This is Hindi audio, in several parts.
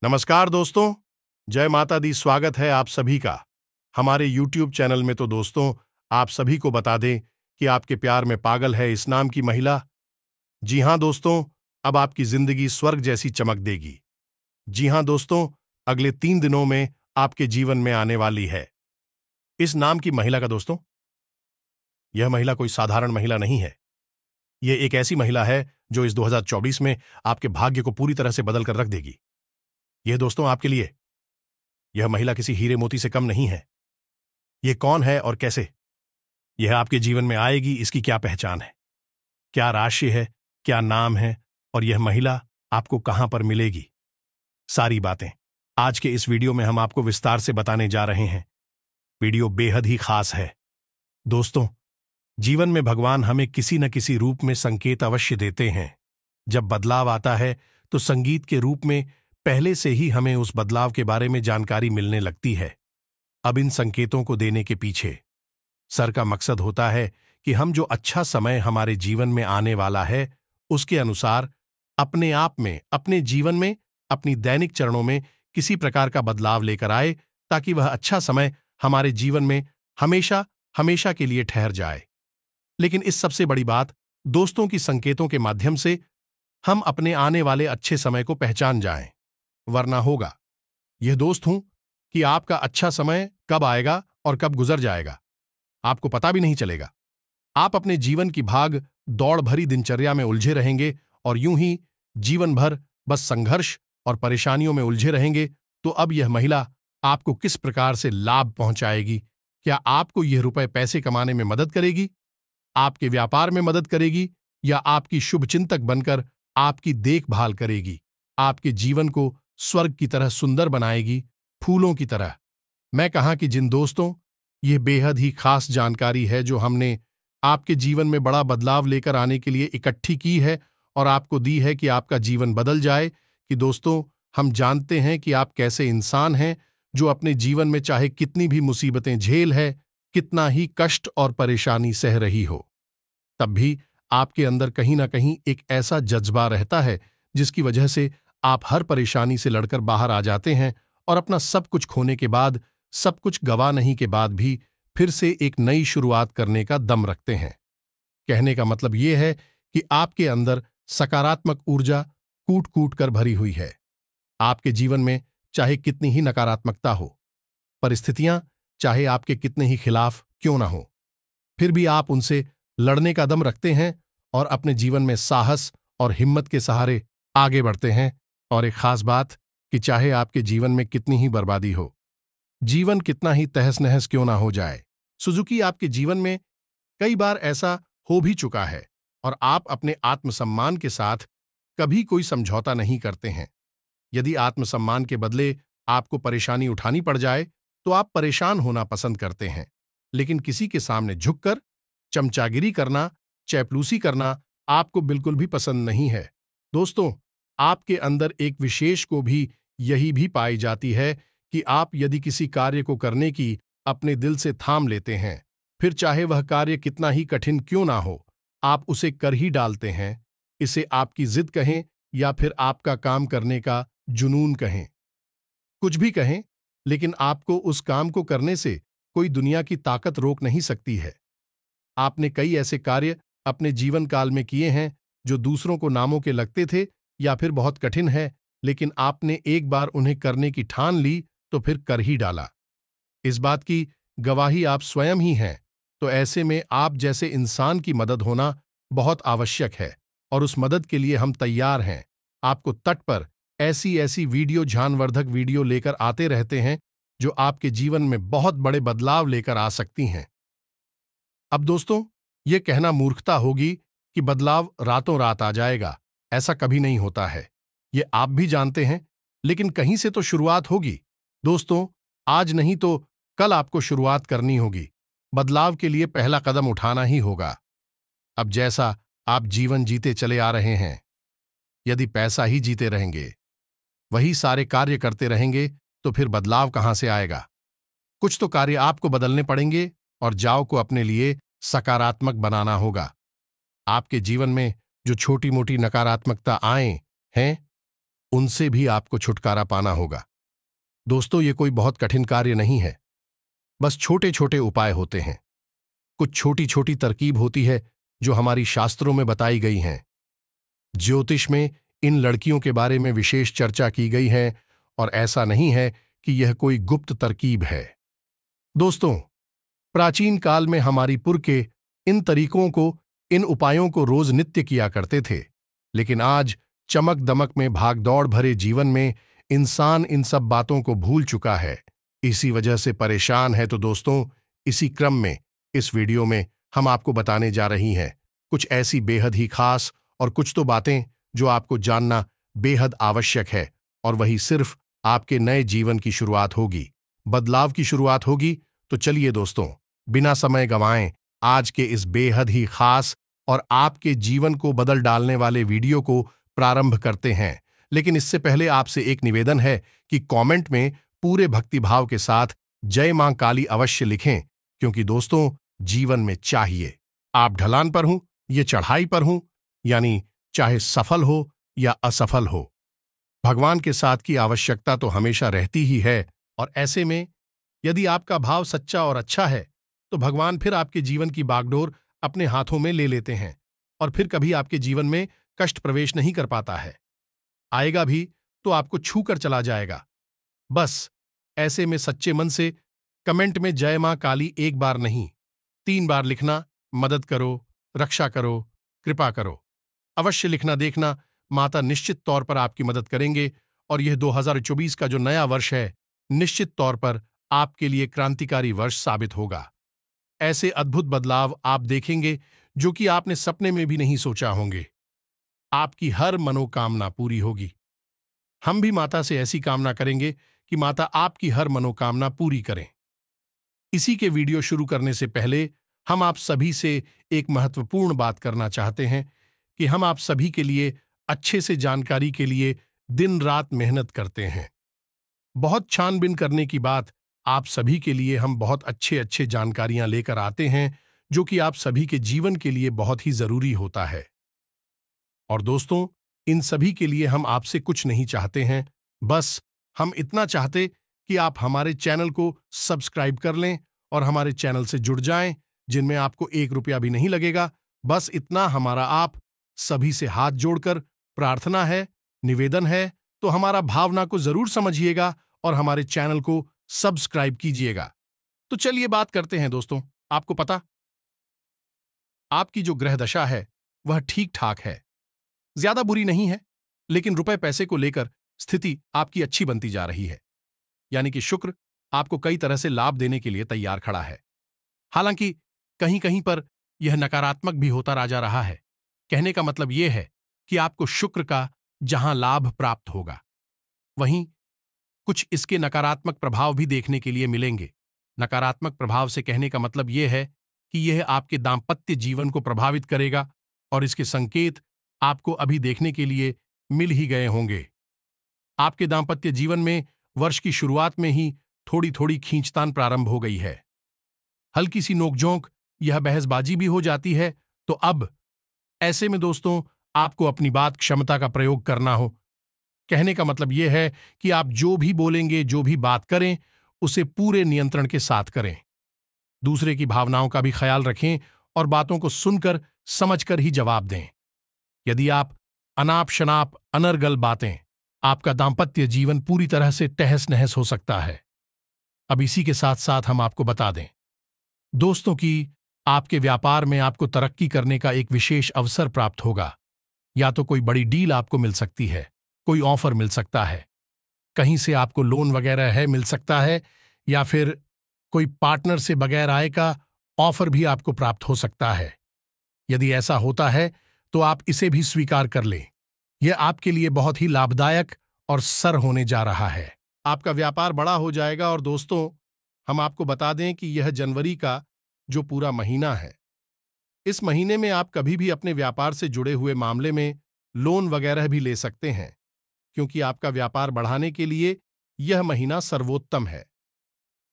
नमस्कार दोस्तों, जय माता दी। स्वागत है आप सभी का हमारे YouTube चैनल में। तो दोस्तों, आप सभी को बता दें कि आपके प्यार में पागल है इस नाम की महिला। जी हां दोस्तों, अब आपकी जिंदगी स्वर्ग जैसी चमक देगी। जी हां दोस्तों, अगले 3 दिनों में आपके जीवन में आने वाली है इस नाम की महिला का। दोस्तों, यह महिला कोई साधारण महिला नहीं है। यह एक ऐसी महिला है जो इस 2024 में आपके भाग्य को पूरी तरह से बदल कर रख देगी। यह दोस्तों आपके लिए यह महिला किसी हीरे मोती से कम नहीं है। यह कौन है और कैसे यह आपके जीवन में आएगी, इसकी क्या पहचान है, क्या राशि है, क्या नाम है और यह महिला आपको कहां पर मिलेगी, सारी बातें आज के इस वीडियो में हम आपको विस्तार से बताने जा रहे हैं। वीडियो बेहद ही खास है। दोस्तों, जीवन में भगवान हमें किसी न किसी रूप में संकेत अवश्य देते हैं। जब बदलाव आता है तो संगीत के रूप में पहले से ही हमें उस बदलाव के बारे में जानकारी मिलने लगती है। अब इन संकेतों को देने के पीछे सर का मकसद होता है कि हम जो अच्छा समय हमारे जीवन में आने वाला है उसके अनुसार अपने आप में, अपने जीवन में, अपनी दैनिक चरणों में किसी प्रकार का बदलाव लेकर आए, ताकि वह अच्छा समय हमारे जीवन में हमेशा हमेशा के लिए ठहर जाए। लेकिन इस सबसे बड़ी बात, दोस्तों की संकेतों के माध्यम से हम अपने आने वाले अच्छे समय को पहचान जाएं। वरना होगा यह दोस्त हूं कि आपका अच्छा समय कब आएगा और कब गुजर जाएगा, आपको पता भी नहीं चलेगा। आप अपने जीवन की भाग दौड़ भरी दिनचर्या में उलझे रहेंगे और यूं ही जीवन भर बस संघर्ष और परेशानियों में उलझे रहेंगे। तो अब यह महिला आपको किस प्रकार से लाभ पहुंचाएगी? क्या आपको यह रुपए पैसे कमाने में मदद करेगी, आपके व्यापार में मदद करेगी, या आपकी शुभचिंतक बनकर आपकी देखभाल करेगी, आपके जीवन को स्वर्ग की तरह सुंदर बनाएगी, फूलों की तरह? मैं कहा कि जिन दोस्तों, यह बेहद ही खास जानकारी है जो हमने आपके जीवन में बड़ा बदलाव लेकर आने के लिए इकट्ठी की है और आपको दी है कि आपका जीवन बदल जाए। कि दोस्तों, हम जानते हैं कि आप कैसे इंसान हैं जो अपने जीवन में चाहे कितनी भी मुसीबतें झेल है, कितना ही कष्ट और परेशानी सह रही हो, तब भी आपके अंदर कहीं ना कहीं एक ऐसा जज्बा रहता है जिसकी वजह से आप हर परेशानी से लड़कर बाहर आ जाते हैं और अपना सब कुछ खोने के बाद, सब कुछ गवा नहीं के बाद भी फिर से एक नई शुरुआत करने का दम रखते हैं। कहने का मतलब यह है कि आपके अंदर सकारात्मक ऊर्जा कूट कूट कर भरी हुई है। आपके जीवन में चाहे कितनी ही नकारात्मकता हो, परिस्थितियां चाहे आपके कितने ही खिलाफ क्यों ना हो, फिर भी आप उनसे लड़ने का दम रखते हैं और अपने जीवन में साहस और हिम्मत के सहारे आगे बढ़ते हैं। और एक खास बात कि चाहे आपके जीवन में कितनी ही बर्बादी हो, जीवन कितना ही तहस नहस क्यों ना हो जाए, सुजुकी आपके जीवन में कई बार ऐसा हो भी चुका है और आप अपने आत्मसम्मान के साथ कभी कोई समझौता नहीं करते हैं। यदि आत्मसम्मान के बदले आपको परेशानी उठानी पड़ जाए तो आप परेशान होना पसंद करते हैं, लेकिन किसी के सामने झुककर चमचागिरी करना, चैपलूसी करना आपको बिल्कुल भी पसंद नहीं है। दोस्तों, आपके अंदर एक विशेष को भी यही भी पाई जाती है कि आप यदि किसी कार्य को करने की अपने दिल से ठान लेते हैं, फिर चाहे वह कार्य कितना ही कठिन क्यों ना हो, आप उसे कर ही डालते हैं। इसे आपकी जिद कहें या फिर आपका काम करने का जुनून कहें, कुछ भी कहें, लेकिन आपको उस काम को करने से कोई दुनिया की ताकत रोक नहीं सकती है। आपने कई ऐसे कार्य अपने जीवन काल में किए हैं जो दूसरों को नामों के लगते थे या फिर बहुत कठिन है, लेकिन आपने एक बार उन्हें करने की ठान ली तो फिर कर ही डाला। इस बात की गवाही आप स्वयं ही हैं। तो ऐसे में आप जैसे इंसान की मदद होना बहुत आवश्यक है और उस मदद के लिए हम तैयार हैं। आपको तट पर ऐसी ऐसी वीडियो, ज्ञानवर्धक वीडियो लेकर आते रहते हैं जो आपके जीवन में बहुत बड़े बदलाव लेकर आ सकती हैं। अब दोस्तों, ये कहना मूर्खता होगी कि बदलाव रातों रात आ जाएगा। ऐसा कभी नहीं होता है, ये आप भी जानते हैं, लेकिन कहीं से तो शुरुआत होगी। दोस्तों, आज नहीं तो कल आपको शुरुआत करनी होगी। बदलाव के लिए पहला कदम उठाना ही होगा। अब जैसा आप जीवन जीते चले आ रहे हैं, यदि पैसा ही जीते रहेंगे, वही सारे कार्य करते रहेंगे, तो फिर बदलाव कहां से आएगा? कुछ तो कार्य आपको बदलने पड़ेंगे और जाओ को अपने लिए सकारात्मक बनाना होगा। आपके जीवन में जो छोटी मोटी नकारात्मकता आए हैं, उनसे भी आपको छुटकारा पाना होगा। दोस्तों, ये कोई बहुत कठिन कार्य नहीं है। बस छोटे छोटे उपाय होते हैं। कुछ छोटी छोटी तरकीब होती है जो हमारी शास्त्रों में बताई गई हैं। ज्योतिष में इन लड़कियों के बारे में विशेष चर्चा की गई है और ऐसा नहीं है कि यह कोई गुप्त तरकीब है। दोस्तों, प्राचीन काल में हमारी पुरखे इन तरीकों को, इन उपायों को रोज नित्य किया करते थे। लेकिन आज चमक दमक में भागदौड़ भरे जीवन में इंसान इन सब बातों को भूल चुका है। इसी वजह से परेशान है। तो दोस्तों, इसी क्रम में इस वीडियो में हम आपको बताने जा रही हैं कुछ ऐसी बेहद ही खास और कुछ तो बातें जो आपको जानना बेहद आवश्यक है, और वही सिर्फ आपके नए जीवन की शुरुआत होगी, बदलाव की शुरुआत होगी। तो चलिए दोस्तों, बिना समय गंवाएं आज के इस बेहद ही खास और आपके जीवन को बदल डालने वाले वीडियो को प्रारंभ करते हैं। लेकिन इससे पहले आपसे एक निवेदन है कि कमेंट में पूरे भक्तिभाव के साथ जय मां काली अवश्य लिखें, क्योंकि दोस्तों, जीवन में चाहिए। आप ढलान पर हूं, ये चढ़ाई पर हूं, यानी चाहे सफल हो या असफल हो, भगवान के साथ की आवश्यकता तो हमेशा रहती ही है। और ऐसे में यदि आपका भाव सच्चा और अच्छा है तो भगवान फिर आपके जीवन की बागडोर अपने हाथों में ले लेते हैं और फिर कभी आपके जीवन में कष्ट प्रवेश नहीं कर पाता है। आएगा भी तो आपको छू कर चला जाएगा। बस ऐसे में सच्चे मन से कमेंट में जय मां काली एक बार नहीं, 3 बार लिखना। मदद करो, रक्षा करो, कृपा करो, अवश्य लिखना। देखना, माता निश्चित तौर पर आपकी मदद करेंगे और यह 2024 का जो नया वर्ष है, निश्चित तौर पर आपके लिए क्रांतिकारी वर्ष साबित होगा। ऐसे अद्भुत बदलाव आप देखेंगे जो कि आपने सपने में भी नहीं सोचा होंगे। आपकी हर मनोकामना पूरी होगी। हम भी माता से ऐसी कामना करेंगे कि माता आपकी हर मनोकामना पूरी करें। इसी के वीडियो शुरू करने से पहले हम आप सभी से एक महत्वपूर्ण बात करना चाहते हैं कि हम आप सभी के लिए अच्छे से जानकारी के लिए दिन रात मेहनत करते हैं। बहुत छानबीन करने की बात आप सभी के लिए हम बहुत अच्छे जानकारियां लेकर आते हैं जो कि आप सभी के जीवन के लिए बहुत ही जरूरी होता है। और दोस्तों, इन सभी के लिए हम आपसे कुछ नहीं चाहते हैं, बस हम इतना चाहते कि आप हमारे चैनल को सब्सक्राइब कर लें और हमारे चैनल से जुड़ जाएं, जिनमें आपको 1 रुपया भी नहीं लगेगा। बस इतना हमारा आप सभी से हाथ जोड़कर प्रार्थना है, निवेदन है। तो हमारा भावना को जरूर समझिएगा और हमारे चैनल को सब्सक्राइब कीजिएगा। तो चलिए बात करते हैं दोस्तों। आपको पता, आपकी जो ग्रह दशा है वह ठीक ठाक है, ज्यादा बुरी नहीं है, लेकिन रुपए पैसे को लेकर स्थिति आपकी अच्छी बनती जा रही है। यानी कि शुक्र आपको कई तरह से लाभ देने के लिए तैयार खड़ा है। हालांकि कहीं कहीं पर यह नकारात्मक भी होता जा रहा है। कहने का मतलब यह है कि आपको शुक्र का जहां लाभ प्राप्त होगा, वहीं कुछ इसके नकारात्मक प्रभाव भी देखने के लिए मिलेंगे। नकारात्मक प्रभाव से कहने का मतलब यह है कि यह आपके दांपत्य जीवन को प्रभावित करेगा और इसके संकेत आपको अभी देखने के लिए मिल ही गए होंगे। आपके दांपत्य जीवन में वर्ष की शुरुआत में ही थोड़ी थोड़ी खींचतान प्रारंभ हो गई है। हल्की सी नोकझोंक, यह बहसबाजी भी हो जाती है। तो अब ऐसे में दोस्तों, आपको अपनी बात क्षमता का प्रयोग करना हो। कहने का मतलब यह है कि आप जो भी बोलेंगे, जो भी बात करें, उसे पूरे नियंत्रण के साथ करें। दूसरे की भावनाओं का भी ख्याल रखें और बातों को सुनकर समझकर ही जवाब दें। यदि आप अनाप शनाप अनर्गल बातें, आपका दांपत्य जीवन पूरी तरह से तहस नहस हो सकता है। अब इसी के साथ साथ हम आपको बता दें दोस्तों कि आपके व्यापार में आपको तरक्की करने का एक विशेष अवसर प्राप्त होगा। या तो कोई बड़ी डील आपको मिल सकती है, कोई ऑफर मिल सकता है, कहीं से आपको लोन वगैरह है मिल सकता है, या फिर कोई पार्टनर से बगैर आय का ऑफर भी आपको प्राप्त हो सकता है। यदि ऐसा होता है तो आप इसे भी स्वीकार कर लें। यह आपके लिए बहुत ही लाभदायक और सर होने जा रहा है। आपका व्यापार बड़ा हो जाएगा। और दोस्तों, हम आपको बता दें कि यह जनवरी का जो पूरा महीना है, इस महीने में आप कभी भी अपने व्यापार से जुड़े हुए मामले में लोन वगैरह भी ले सकते हैं, क्योंकि आपका व्यापार बढ़ाने के लिए यह महीना सर्वोत्तम है।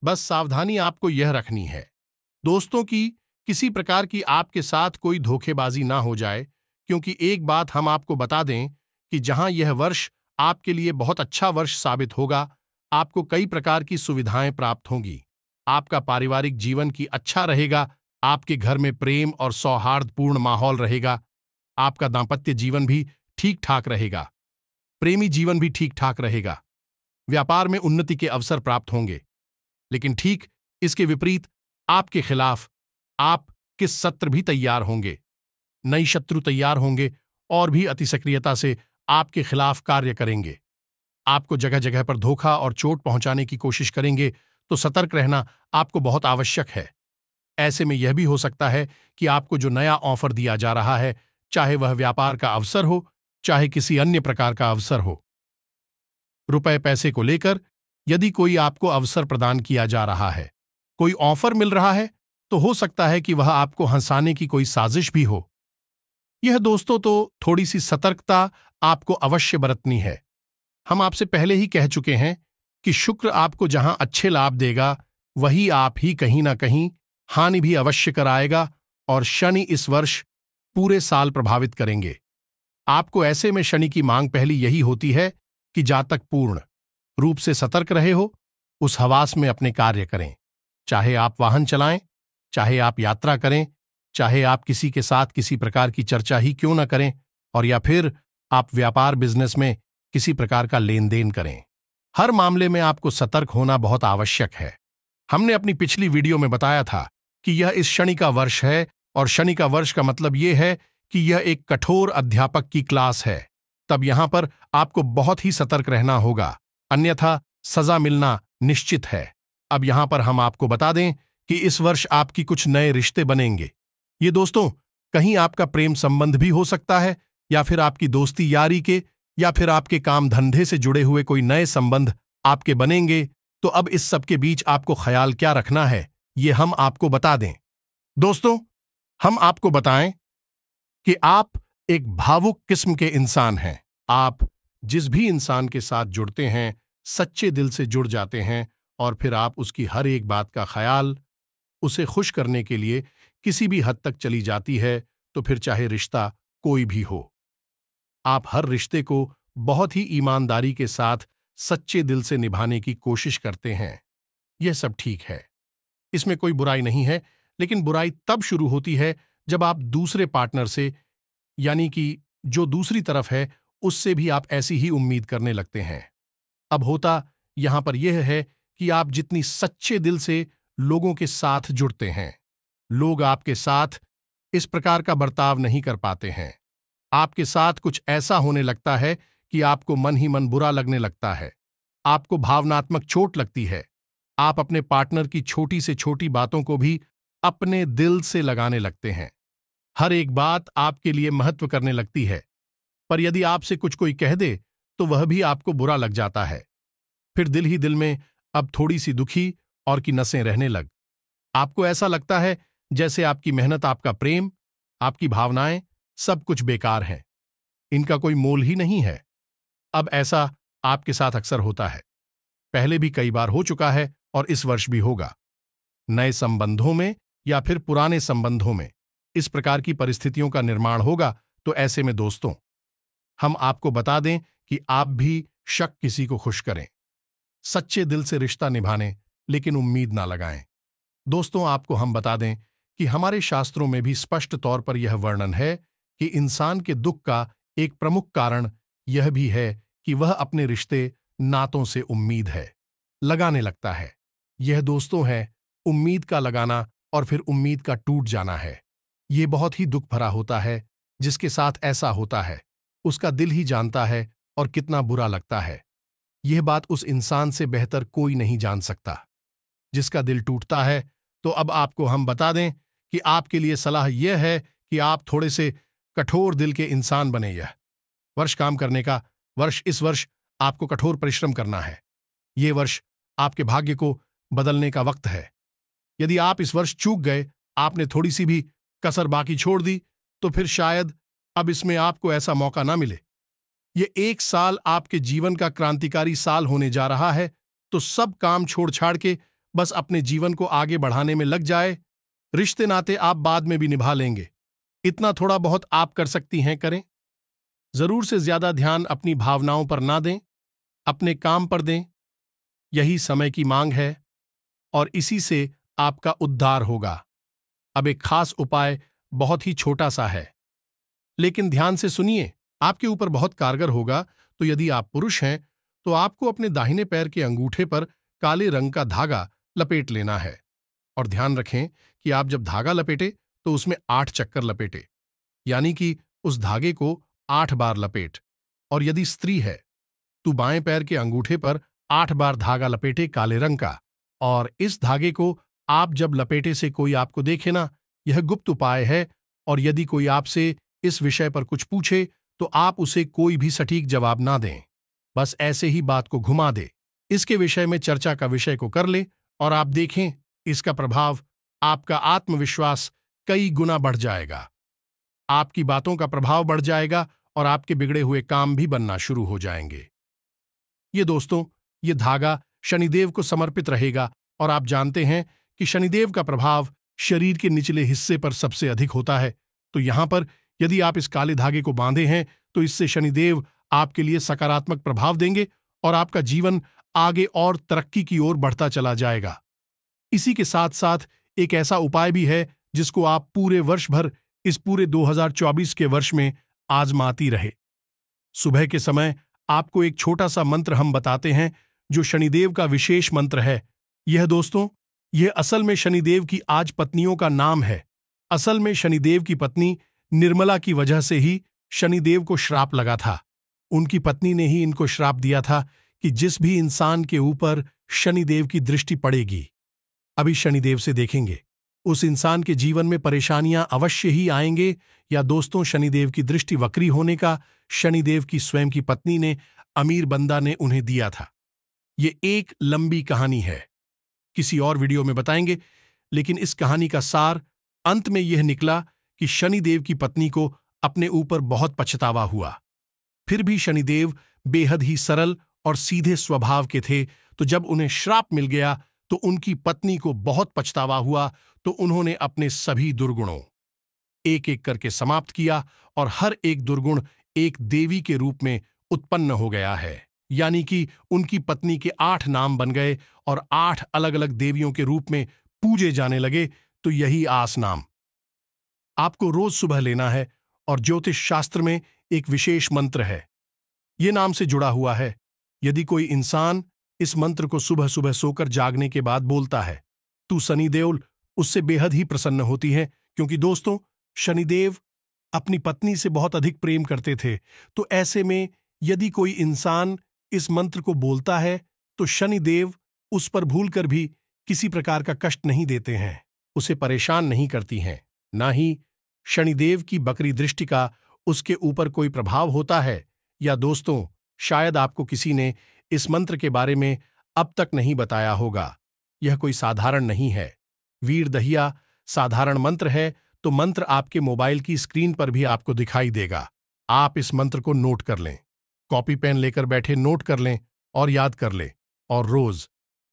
बस सावधानी आपको यह रखनी है दोस्तों कि किसी प्रकार की आपके साथ कोई धोखेबाजी ना हो जाए, क्योंकि एक बात हम आपको बता दें कि जहां यह वर्ष आपके लिए बहुत अच्छा वर्ष साबित होगा। आपको कई प्रकार की सुविधाएं प्राप्त होंगी। आपका पारिवारिक जीवन की अच्छा रहेगा। आपके घर में प्रेम और सौहार्दपूर्ण माहौल रहेगा। आपका दांपत्य जीवन भी ठीक ठाक रहेगा। प्रेमी जीवन भी ठीक ठाक रहेगा। व्यापार में उन्नति के अवसर प्राप्त होंगे। लेकिन ठीक इसके विपरीत आपके खिलाफ आपके सत्र भी तैयार होंगे। नई शत्रु तैयार होंगे और भी अतिसक्रियता से आपके खिलाफ कार्य करेंगे। आपको जगह जगह पर धोखा और चोट पहुंचाने की कोशिश करेंगे, तो सतर्क रहना आपको बहुत आवश्यक है। ऐसे में यह भी हो सकता है कि आपको जो नया ऑफर दिया जा रहा है, चाहे वह व्यापार का अवसर हो, चाहे किसी अन्य प्रकार का अवसर हो, रुपए पैसे को लेकर यदि कोई आपको अवसर प्रदान किया जा रहा है, कोई ऑफर मिल रहा है, तो हो सकता है कि वह आपको हंसाने की कोई साजिश भी हो। यह दोस्तों तो थोड़ी सी सतर्कता आपको अवश्य बरतनी है। हम आपसे पहले ही कह चुके हैं कि शुक्र आपको जहां अच्छे लाभ देगा, वही आप ही कहीं ना कहीं हानि भी अवश्य कराएगा, और शनि इस वर्ष पूरे साल प्रभावित करेंगे। आपको ऐसे में शनि की मांग पहली यही होती है कि जातक पूर्ण रूप से सतर्क रहे हो, उस हवास में अपने कार्य करें। चाहे आप वाहन चलाएं, चाहे आप यात्रा करें, चाहे आप किसी के साथ किसी प्रकार की चर्चा ही क्यों न करें, और या फिर आप व्यापार बिजनेस में किसी प्रकार का लेन देन करें, हर मामले में आपको सतर्क होना बहुत आवश्यक है। हमने अपनी पिछली वीडियो में बताया था कि यह इस शनि का वर्ष है, और शनि का वर्ष का मतलब यह है कि यह एक कठोर अध्यापक की क्लास है। तब यहां पर आपको बहुत ही सतर्क रहना होगा, अन्यथा सजा मिलना निश्चित है। अब यहां पर हम आपको बता दें कि इस वर्ष आपकी कुछ नए रिश्ते बनेंगे। ये दोस्तों कहीं आपका प्रेम संबंध भी हो सकता है, या फिर आपकी दोस्ती यारी के, या फिर आपके काम धंधे से जुड़े हुए कोई नए संबंध आपके बनेंगे। तो अब इस सब के बीच आपको ख्याल क्या रखना है, ये हम आपको बता दें। दोस्तों, हम आपको बताएं कि आप एक भावुक किस्म के इंसान हैं। आप जिस भी इंसान के साथ जुड़ते हैं, सच्चे दिल से जुड़ जाते हैं, और फिर आप उसकी हर एक बात का ख्याल उसे खुश करने के लिए किसी भी हद तक चली जाती है, तो फिर चाहे रिश्ता कोई भी हो। आप हर रिश्ते को बहुत ही ईमानदारी के साथ सच्चे दिल से निभाने की कोशिश करते हैं। यह सब ठीक है, इसमें कोई बुराई नहीं है। लेकिन बुराई तब शुरू होती है जब आप दूसरे पार्टनर से, यानी कि जो दूसरी तरफ है, उससे भी आप ऐसी ही उम्मीद करने लगते हैं। अब होता यहां पर यह है कि आप जितनी सच्चे दिल से लोगों के साथ जुड़ते हैं, लोग आपके साथ इस प्रकार का बर्ताव नहीं कर पाते हैं। आपके साथ कुछ ऐसा होने लगता है कि आपको मन ही मन बुरा लगने लगता है। आपको भावनात्मक चोट लगती है। आप अपने पार्टनर की छोटी से छोटी बातों को भी अपने दिल से लगाने लगते हैं। हर एक बात आपके लिए महत्व करने लगती है। पर यदि आपसे कुछ कोई कह दे, तो वह भी आपको बुरा लग जाता है। फिर दिल ही दिल में अब थोड़ी सी दुखी और की नसें रहने लग। आपको ऐसा लगता है जैसे आपकी मेहनत, आपका प्रेम, आपकी भावनाएं सब कुछ बेकार हैं, इनका कोई मोल ही नहीं है। अब ऐसा आपके साथ अक्सर होता है, पहले भी कई बार हो चुका है, और इस वर्ष भी होगा। नए संबंधों में या फिर पुराने संबंधों में इस प्रकार की परिस्थितियों का निर्माण होगा। तो ऐसे में दोस्तों, हम आपको बता दें कि आप भी शक किसी को खुश करें, सच्चे दिल से रिश्ता निभाने, लेकिन उम्मीद ना लगाएं। दोस्तों, आपको हम बता दें कि हमारे शास्त्रों में भी स्पष्ट तौर पर यह वर्णन है कि इंसान के दुख का एक प्रमुख कारण यह भी है कि वह अपने रिश्ते नातों से उम्मीद है लगाने लगता है। यह दोस्तों है उम्मीद का लगाना, और फिर उम्मीद का टूट जाना है। ये बहुत ही दुख भरा होता है। जिसके साथ ऐसा होता है, उसका दिल ही जानता है और कितना बुरा लगता है। यह बात उस इंसान से बेहतर कोई नहीं जान सकता जिसका दिल टूटता है। तो अब आपको हम बता दें कि आपके लिए सलाह यह है कि आप थोड़े से कठोर दिल के इंसान बने। यह वर्ष काम करने का वर्ष, इस वर्ष आपको कठोर परिश्रम करना है। ये वर्ष आपके भाग्य को बदलने का वक्त है। यदि आप इस वर्ष चूक गए, आपने थोड़ी सी भी कसर बाकी छोड़ दी, तो फिर शायद अब इसमें आपको ऐसा मौका ना मिले। ये एक साल आपके जीवन का क्रांतिकारी साल होने जा रहा है। तो सब काम छोड़ छाड़ के बस अपने जीवन को आगे बढ़ाने में लग जाए। रिश्ते नाते आप बाद में भी निभा लेंगे। इतना थोड़ा बहुत आप कर सकती हैं, करें। जरूर से ज्यादा ध्यान अपनी भावनाओं पर ना दें, अपने काम पर दें। यही समय की मांग है और इसी से आपका उद्धार होगा। अब एक खास उपाय बहुत ही छोटा सा है, लेकिन ध्यान से सुनिए, आपके ऊपर बहुत कारगर होगा। तो यदि आप पुरुष हैं तो आपको अपने दाहिने पैर के अंगूठे पर काले रंग का धागा लपेट लेना है। और ध्यान रखें कि आप जब धागा लपेटे तो उसमें 8 चक्कर लपेटे, यानी कि उस धागे को 8 बार लपेट। और यदि स्त्री है तो बाएं पैर के अंगूठे पर 8 बार धागा लपेटे काले रंग का। और इस धागे को आप जब लपेटे से कोई आपको देखे ना, यह गुप्त उपाय है। और यदि कोई आपसे इस विषय पर कुछ पूछे तो आप उसे कोई भी सटीक जवाब ना दें, बस ऐसे ही बात को घुमा दे, इसके विषय में चर्चा का विषय को कर ले। और आप देखें, इसका प्रभाव, आपका आत्मविश्वास कई गुना बढ़ जाएगा। आपकी बातों का प्रभाव बढ़ जाएगा और आपके बिगड़े हुए काम भी बनना शुरू हो जाएंगे। ये दोस्तों, ये धागा शनिदेव को समर्पित रहेगा। और आप जानते हैं कि शनिदेव का प्रभाव शरीर के निचले हिस्से पर सबसे अधिक होता है। तो यहां पर यदि आप इस काले धागे को बांधे हैं तो इससे शनिदेव आपके लिए सकारात्मक प्रभाव देंगे और आपका जीवन आगे और तरक्की की ओर बढ़ता चला जाएगा। इसी के साथ साथ एक ऐसा उपाय भी है जिसको आप पूरे वर्ष भर, इस पूरे 2024 के वर्ष में आजमाती रहे। सुबह के समय आपको एक छोटा सा मंत्र हम बताते हैं जो शनिदेव का विशेष मंत्र है। यह दोस्तों, यह असल में शनिदेव की आज पत्नियों का नाम है। असल में शनिदेव की पत्नी निर्मला की वजह से ही शनिदेव को श्राप लगा था। उनकी पत्नी ने ही इनको श्राप दिया था कि जिस भी इंसान के ऊपर शनिदेव की दृष्टि पड़ेगी, अभी शनिदेव से देखेंगे, उस इंसान के जीवन में परेशानियां अवश्य ही आएंगे। या दोस्तों, शनिदेव की दृष्टि वक्री होने का शनिदेव की स्वयं की पत्नी ने, अमीर बंदा ने उन्हें दिया था। ये एक लंबी कहानी है, किसी और वीडियो में बताएंगे। लेकिन इस कहानी का सार अंत में यह निकला कि शनिदेव की पत्नी को अपने ऊपर बहुत पछतावा हुआ। फिर भी शनिदेव बेहद ही सरल और सीधे स्वभाव के थे। तो जब उन्हें श्राप मिल गया तो उनकी पत्नी को बहुत पछतावा हुआ। तो उन्होंने अपने सभी दुर्गुणों एक एक करके समाप्त किया और हर एक दुर्गुण एक देवी के रूप में उत्पन्न हो गया है। यानी कि उनकी पत्नी के 8 नाम बन गए और 8 अलग अलग देवियों के रूप में पूजे जाने लगे। तो यही आस नाम आपको रोज सुबह लेना है। और ज्योतिष शास्त्र में एक विशेष मंत्र है, ये नाम से जुड़ा हुआ है। यदि कोई इंसान इस मंत्र को सुबह सुबह सोकर जागने के बाद बोलता है तो शनिदेव उससे बेहद ही प्रसन्न होती है। क्योंकि दोस्तों, शनिदेव अपनी पत्नी से बहुत अधिक प्रेम करते थे। तो ऐसे में यदि कोई इंसान इस मंत्र को बोलता है तो शनिदेव उस पर भूलकर भी किसी प्रकार का कष्ट नहीं देते हैं, उसे परेशान नहीं करती हैं। ना ही शनिदेव की बकरी दृष्टि का उसके ऊपर कोई प्रभाव होता है। या दोस्तों, शायद आपको किसी ने इस मंत्र के बारे में अब तक नहीं बताया होगा। यह कोई साधारण नहीं है, वीर दहिया साधारण मंत्र है। तो मंत्र आपके मोबाइल की स्क्रीन पर भी आपको दिखाई देगा। आप इस मंत्र को नोट कर लें, कॉपी पेन लेकर बैठे नोट कर लें और याद कर लें। और रोज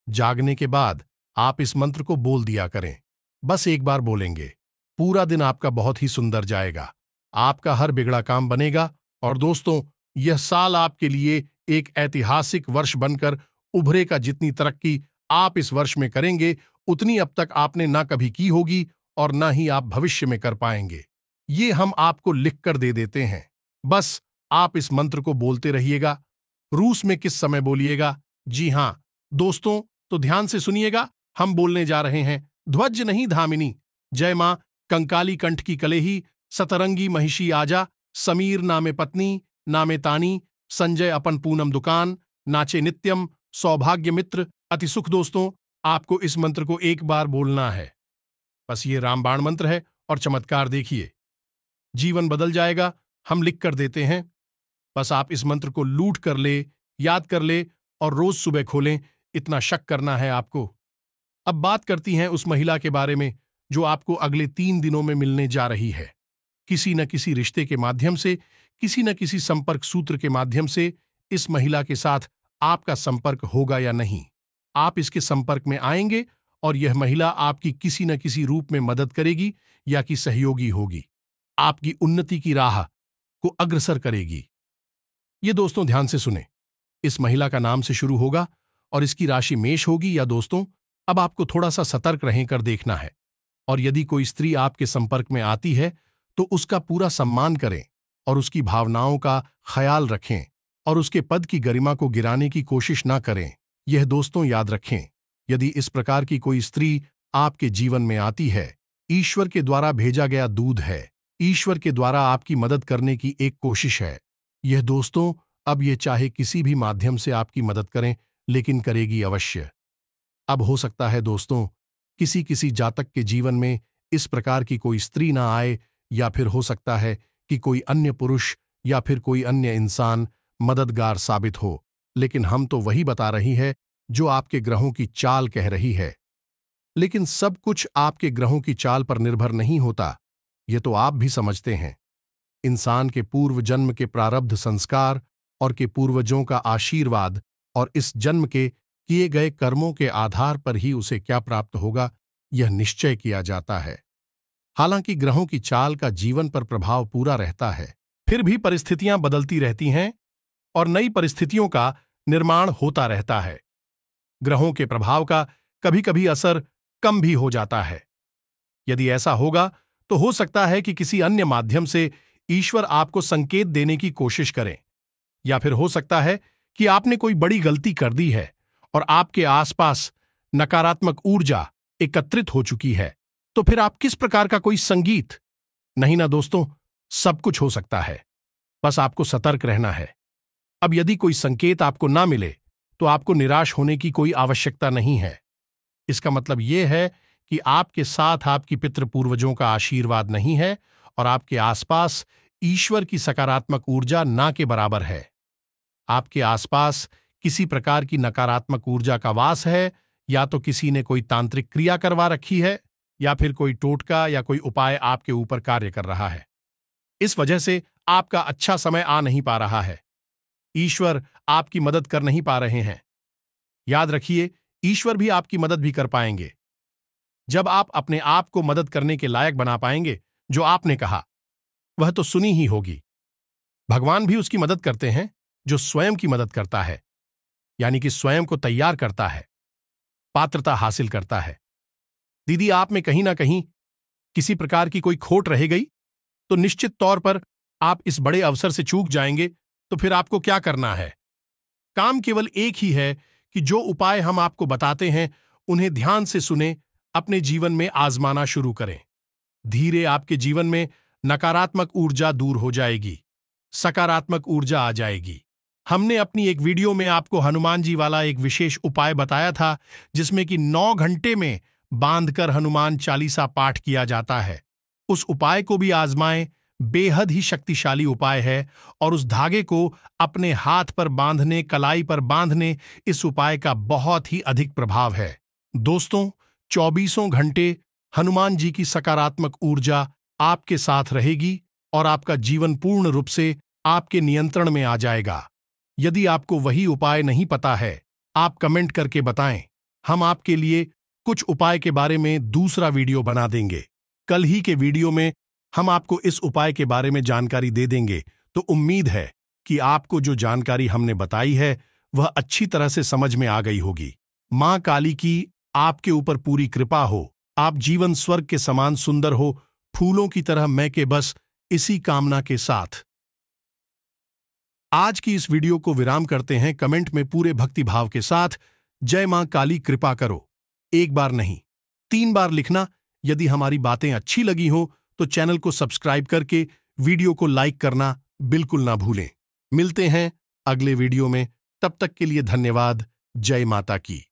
जागने के बाद आप इस मंत्र को बोल दिया करें। बस एक बार बोलेंगे, पूरा दिन आपका बहुत ही सुंदर जाएगा, आपका हर बिगड़ा काम बनेगा। और दोस्तों, यह साल आपके लिए एक ऐतिहासिक वर्ष बनकर उभरेगा। जितनी तरक्की आप इस वर्ष में करेंगे उतनी अब तक आपने ना कभी की होगी और ना ही आप भविष्य में कर पाएंगे। ये हम आपको लिख कर दे देते हैं, बस आप इस मंत्र को बोलते रहिएगा। रूस में किस समय बोलिएगा? जी हां दोस्तों, तो ध्यान से सुनिएगा। हम बोलने जा रहे हैं, ध्वज नहीं धामिनी, जय मां कंकाली कंठ की कलेही, सतरंगी महिषी आजा, समीर नामे पत्नी, नामे तानी, संजय अपन पूनम दुकान, नाचे नित्यम, सौभाग्य मित्र, अति सुख। दोस्तों, आपको इस मंत्र को एक बार बोलना है, बस ये रामबाण मंत्र है और चमत्कार देखिए, जीवन बदल जाएगा। हम लिख कर देते हैं, बस आप इस मंत्र को लूट कर ले, याद कर ले और रोज सुबह खोलें। इतना शक करना है आपको। अब बात करती हैं उस महिला के बारे में जो आपको अगले 3 दिनों में मिलने जा रही है। किसी न किसी रिश्ते के माध्यम से, किसी न किसी संपर्क सूत्र के माध्यम से इस महिला के साथ आपका संपर्क होगा या नहीं, आप इसके संपर्क में आएंगे और यह महिला आपकी किसी न किसी रूप में मदद करेगी या कि सहयोगी होगी, आपकी उन्नति की राह को अग्रसर करेगी। ये दोस्तों ध्यान से सुने। इस महिला का नाम से शुरू होगा और इसकी राशि मेष होगी। या दोस्तों, अब आपको थोड़ा सा सतर्क रहकर देखना है। और यदि कोई स्त्री आपके संपर्क में आती है तो उसका पूरा सम्मान करें और उसकी भावनाओं का ख्याल रखें और उसके पद की गरिमा को गिराने की कोशिश ना करें। यह दोस्तों याद रखें, यदि इस प्रकार की कोई स्त्री आपके जीवन में आती है, ईश्वर के द्वारा भेजा गया दूध है। ईश्वर के द्वारा आपकी मदद करने की एक कोशिश है। यह दोस्तों, अब ये चाहे किसी भी माध्यम से आपकी मदद करें, लेकिन करेगी अवश्य। अब हो सकता है दोस्तों, किसी किसी जातक के जीवन में इस प्रकार की कोई स्त्री ना आए, या फिर हो सकता है कि कोई अन्य पुरुष या फिर कोई अन्य इंसान मददगार साबित हो। लेकिन हम तो वही बता रही है जो आपके ग्रहों की चाल कह रही है। लेकिन सब कुछ आपके ग्रहों की चाल पर निर्भर नहीं होता, ये तो आप भी समझते हैं। इंसान के पूर्व जन्म के प्रारब्ध संस्कार और के पूर्वजों का आशीर्वाद और इस जन्म के किए गए कर्मों के आधार पर ही उसे क्या प्राप्त होगा, यह निश्चय किया जाता है। हालांकि ग्रहों की चाल का जीवन पर प्रभाव पूरा रहता है, फिर भी परिस्थितियां बदलती रहती हैं और नई परिस्थितियों का निर्माण होता रहता है। ग्रहों के प्रभाव का कभी कभी असर कम भी हो जाता है। यदि ऐसा होगा तो हो सकता है कि किसी अन्य माध्यम से ईश्वर आपको संकेत देने की कोशिश करें, या फिर हो सकता है कि आपने कोई बड़ी गलती कर दी है और आपके आसपास नकारात्मक ऊर्जा एकत्रित हो चुकी है। तो फिर आप किस प्रकार का कोई संगीत नहीं ना दोस्तों, सब कुछ हो सकता है, बस आपको सतर्क रहना है। अब यदि कोई संकेत आपको ना मिले तो आपको निराश होने की कोई आवश्यकता नहीं है। इसका मतलब यह है कि आपके साथ आपकी पितृ पूर्वजों का आशीर्वाद नहीं है और आपके आसपास ईश्वर की सकारात्मक ऊर्जा ना के बराबर है। आपके आसपास किसी प्रकार की नकारात्मक ऊर्जा का वास है, या तो किसी ने कोई तांत्रिक क्रिया करवा रखी है, या फिर कोई टोटका या कोई उपाय आपके ऊपर कार्य कर रहा है। इस वजह से आपका अच्छा समय आ नहीं पा रहा है। ईश्वर आपकी मदद कर नहीं पा रहे हैं। याद रखिए, ईश्वर भी आपकी मदद भी कर पाएंगे जब आप अपने आप को मदद करने के लायक बना पाएंगे। जो आपने कहा वह तो सुनी ही होगी। भगवान भी उसकी मदद करते हैं जो स्वयं की मदद करता है, यानी कि स्वयं को तैयार करता है, पात्रता हासिल करता है। दीदी, आप में कहीं ना कहीं किसी प्रकार की कोई खोट रह गई तो निश्चित तौर पर आप इस बड़े अवसर से चूक जाएंगे। तो फिर आपको क्या करना है? काम केवल एक ही है कि जो उपाय हम आपको बताते हैं उन्हें ध्यान से सुने, अपने जीवन में आजमाना शुरू करें। धीरे आपके जीवन में नकारात्मक ऊर्जा दूर हो जाएगी, सकारात्मक ऊर्जा आ जाएगी। हमने अपनी एक वीडियो में आपको हनुमान जी वाला एक विशेष उपाय बताया था, जिसमें कि 9 घंटे में बांधकर हनुमान चालीसा पाठ किया जाता है। उस उपाय को भी आजमाएं, बेहद ही शक्तिशाली उपाय है। और उस धागे को अपने हाथ पर बांधने, कलाई पर बांधने, इस उपाय का बहुत ही अधिक प्रभाव है। दोस्तों, 24 घंटे हनुमान जी की सकारात्मक ऊर्जा आपके साथ रहेगी और आपका जीवन पूर्ण रूप से आपके नियंत्रण में आ जाएगा। यदि आपको वही उपाय नहीं पता है, आप कमेंट करके बताएं। हम आपके लिए कुछ उपाय के बारे में दूसरा वीडियो बना देंगे। कल ही के वीडियो में हम आपको इस उपाय के बारे में जानकारी दे देंगे। तो उम्मीद है कि आपको जो जानकारी हमने बताई है वह अच्छी तरह से समझ में आ गई होगी। मां काली की आपके ऊपर पूरी कृपा हो। आप जीवन स्वर्ग के समान सुंदर हो, फूलों की तरह महके, बस इसी कामना के साथ आज की इस वीडियो को विराम करते हैं। कमेंट में पूरे भक्ति भाव के साथ जय मां काली कृपा करो, एक बार नहीं 3 बार लिखना। यदि हमारी बातें अच्छी लगी हो तो चैनल को सब्सक्राइब करके वीडियो को लाइक करना बिल्कुल ना भूलें। मिलते हैं अगले वीडियो में, तब तक के लिए धन्यवाद। जय माता की।